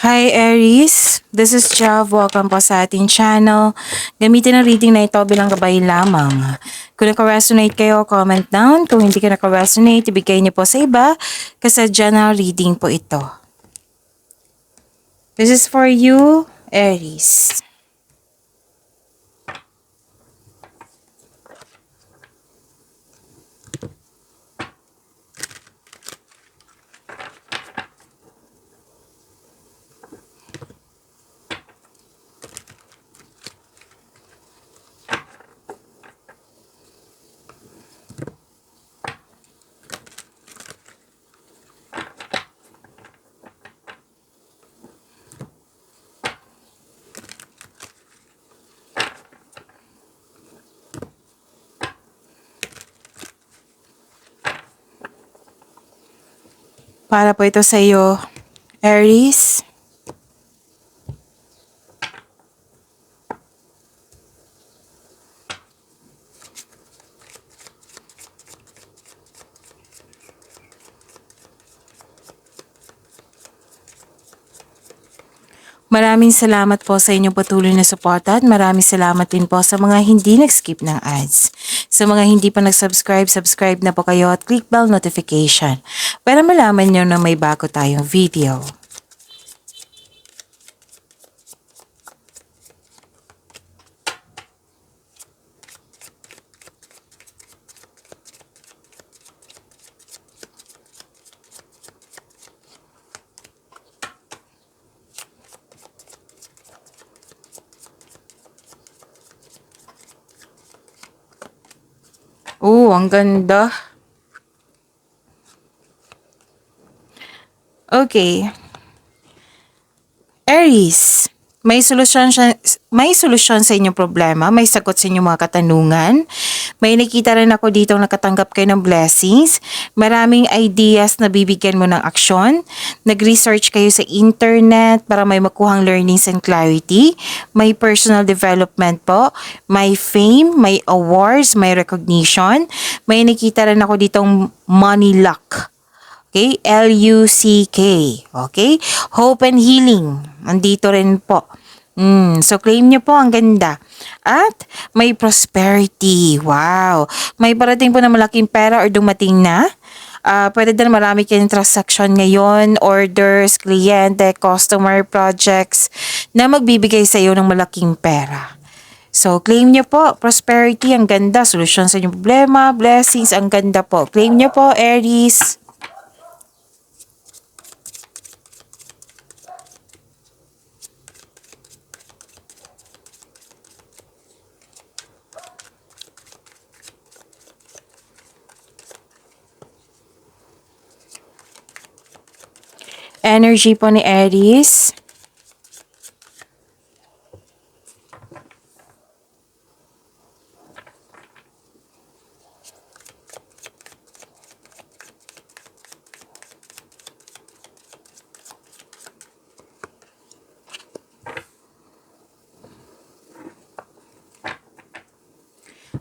Hi Aries, this is Jav. Welcome po sa ating channel. Gamitin ang reading na ito bilang gabay lamang. Kung naka-resonate kayo, comment down. Kung hindi ka naka-resonate, ibigay niyo po sa iba kasadya na reading po ito. This is for you, Aries. Para po ito sa iyo, Aries. Maraming salamat po sa inyong patuloy na suporta at maraming salamat din po sa mga hindi nag-skip ng ads. Sa mga hindi pa nag-subscribe, subscribe na po kayo at click bell notification para malaman nyo na may bago tayong video. Ang ganda. Okay. Aries, may solusyon sa inyong problema, may sagot sa inyong mga katanungan. May nakita rin ako dito nakatanggap kayo ng blessings. Maraming ideas na bibigyan mo ng aksyon. Nag-research kayo sa internet para may makuhang learnings and clarity. May personal development po. May fame, may awards, may recognition. May nakita rin ako ditong money luck. Okay? L-U-C-K. Okay? Hope and healing. Andito rin po. So, claim nyo po. Ang ganda. At may prosperity. Wow. May parating po na malaking pera or dumating na. Pwede din marami kayong transaction ngayon, orders, kliyente, customer, projects na magbibigay sa iyo ng malaking pera. So, claim nyo po. Prosperity. Ang ganda. Solusyon sa inyong problema. Blessings. Ang ganda po. Claim nyo po, Aries. Energy po ni Aries.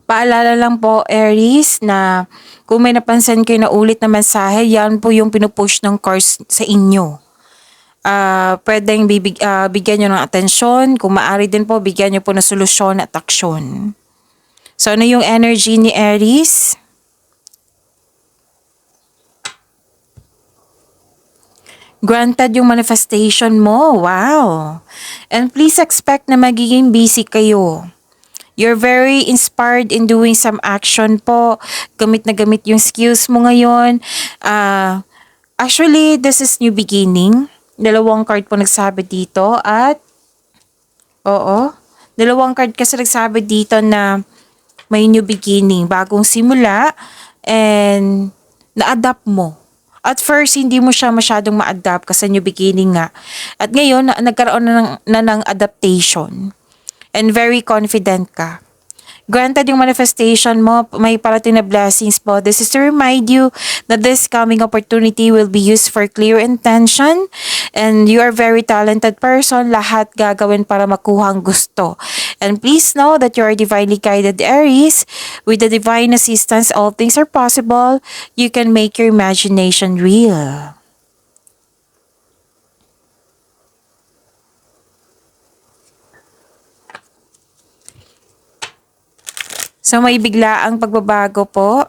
Paalala lang po, Aries, na kung may napansin kayo na ulit na mensahe, yan po yung pinupush ng cards sa inyo. Pwedeng bigyan nyo ng atensyon. Kung maaari din po, bigyan nyo po ng solusyon at aksyon. So, ano yung energy ni Aries? Granted yung manifestation mo. Wow. And please expect na magiging busy kayo. You're very inspired in doing some action po. Gamit na gamit yung skills mo ngayon. Actually, this is new beginning. Dalawang card po nagsabi dito at dalawang card kasi nagsabi dito na may new beginning, bagong simula, and na-adapt mo. At first, hindi mo siya masyadong ma-adapt kasi new beginning nga. At ngayon, nagkaroon na ng adaptation. And very confident ka. Granted yung manifestation mo, may parating na blessings po. This is to remind you that this coming opportunity will be used for clear intention and you are very talented person. Lahat gagawin para makuha ang gusto. And please know that you are divinely guided, Aries. With the divine assistance, all things are possible. You can make your imagination real. So may biglaang pagbabago po.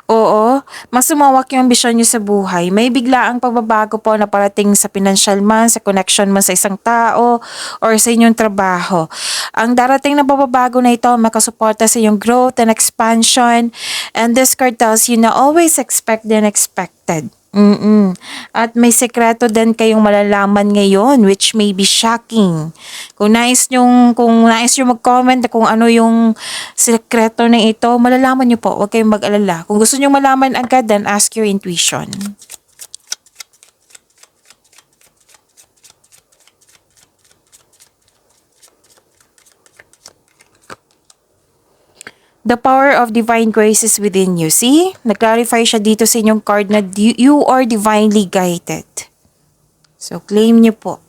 Oo, mas sumawak yung ambisyon niyo sa buhay. May biglaang pagbabago po na parating sa financial man, sa connection man sa isang tao, or sa inyong trabaho. Ang darating na pagbabago na ito makasuporta sa iyong growth and expansion. And this card tells you na always expect the unexpected. At may sekreto din kayong malalaman ngayon which may be shocking. Kung nais nyo mag-comment na kung ano yung sekreto na ito, malalaman nyo po. Huwag kayong mag-alala. Kung gusto nyo malaman agad, then ask your intuition. The power of divine grace is within you. See? Nag-clarify siya dito sa inyong card na you are divinely guided. So, claim nyo po.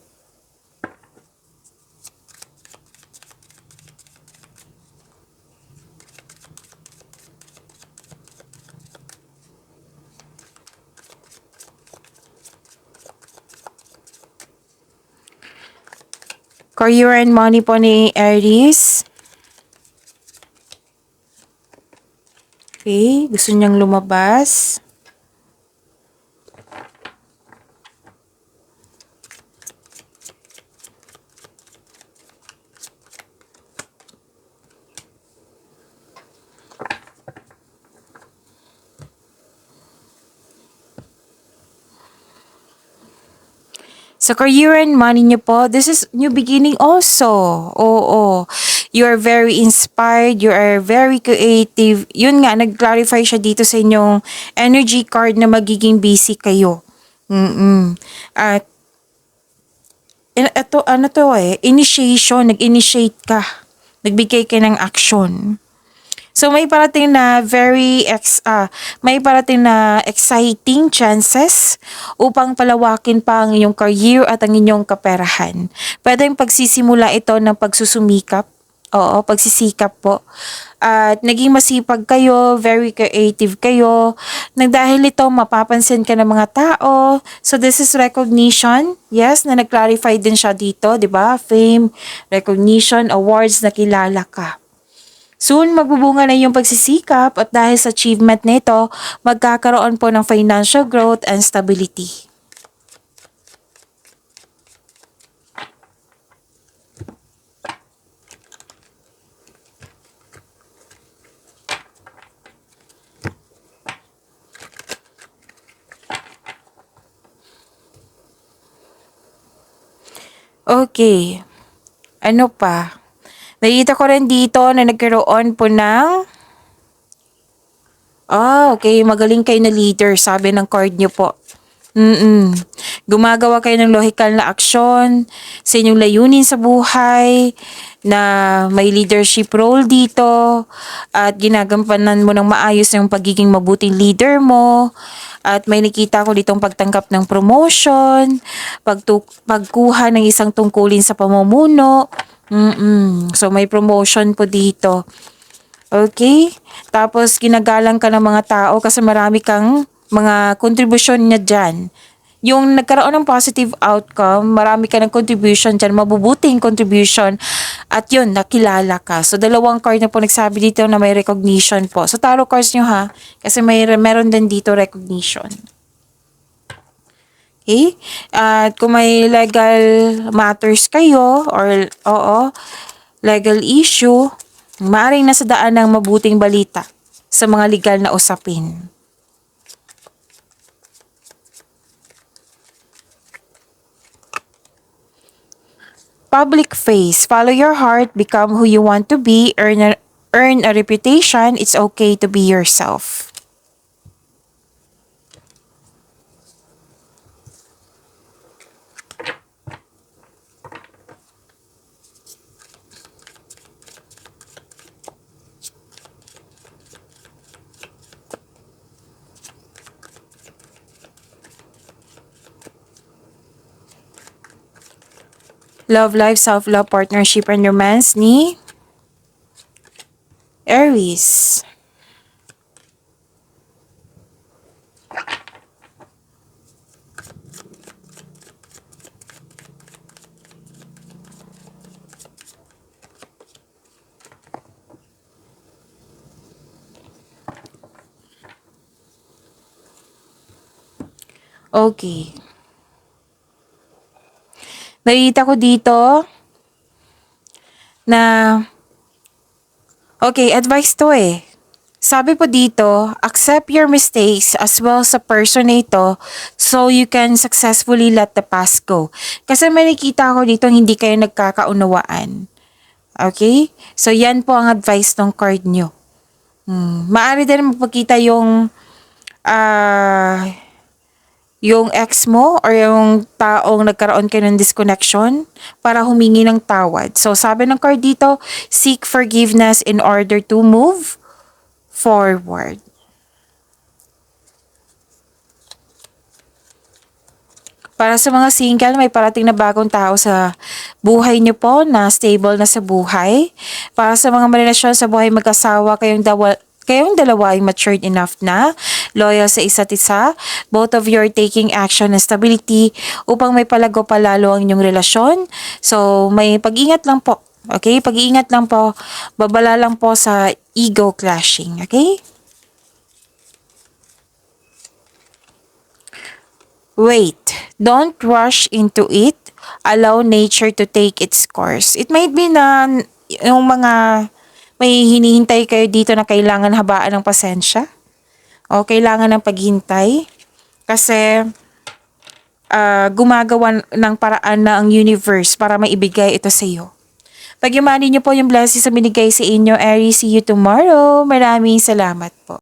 Career and money po ni Aries. Okay, gusto niyang lumabas. Sa career and money niyo po, this is new beginning also. Oo. You are very inspired, you are very creative. Yun nga, nag-clarify siya dito sa inyong energy card na magiging busy kayo. At ito, ano to initiation, nag-initiate ka. Nagbigay ka ng action. So may parating na exciting chances upang palawakin pa ang inyong career at ang inyong kaperahan. Pwedeng pagsisimula ito ng pagsusumikap. Oo, pagsisikap po. At naging masipag kayo, very creative kayo. Nang dahil ito, mapapansin ka ng mga tao. So this is recognition. Yes, na nag-clarify din siya dito, di ba? Fame, recognition, awards, nakilala ka. Soon, magbubunga na yung pagsisikap at dahil sa achievement nito, magkakaroon po ng financial growth and stability. Okay. Ano pa? Nakita ko rin dito na nagkaroon po ng okay. Magaling kayo na leader, sabi ng card niyo po. Gumagawa kayo ng logical na aksyon sa inyong layunin sa buhay, na may leadership role dito, at ginagampanan mo ng maayos yung pagiging mabuting leader mo, at may nakita ko ditong pagtanggap ng promotion, pagkuha ng isang tungkulin sa pamumuno. So may promotion po dito. Okay? Tapos ginagalang ka ng mga tao kasi marami kang mga contribution niya dyan. Yung nagkaroon ng positive outcome, marami ka ng contribution dyan, mabubuting contribution, at yun, nakilala ka. So, dalawang card na po nagsabi dito na may recognition po. So, tarot cards nyo ha, kasi meron din dito recognition. Okay? At kung may legal matters kayo, or legal issue, maaaring nasa daan ng mabuting balita sa mga legal na usapin. Public face. Follow your heart, become who you want to be, earn a reputation. It's okay to be yourself. Love life, self-love, partnership, and romance ni Aries. Okay. Nakita ko dito na, okay, advice to eh. Sabi po dito, accept your mistakes as well sa person na ito so you can successfully let the past go. Kasi may nakita ko dito hindi kayo nagkakaunawaan. Okay? So yan po ang advice ng card nyo. Maaari din magpakita yung ex mo or yung taong nagkaroon kayo ng disconnection para humingi ng tawad. So sabi ng card dito, seek forgiveness in order to move forward. Para sa mga single, may parating na bagong tao sa buhay niyo po na stable na sa buhay. Para sa mga marelasyon sa buhay mag-asawa, kayong dalawa ay matured enough na, loyal sa isa't isa. Both of you are taking action and stability upang may palago pa lalo ang inyong relasyon. So, may pag-ingat lang po. Okay? Pag-iingat lang po. Babala lang po sa ego clashing. Okay? Wait. Don't rush into it. Allow nature to take its course. It might be na yung mga may hinihintay kayo dito na kailangan habaan ng pasensya o kailangan ng paghintay kasi gumagawa ng paraan na ang universe para maibigay ito sa iyo. Pagyamanin niyo po yung blessings na binigay sa inyo, Aries. See you tomorrow. Maraming salamat po.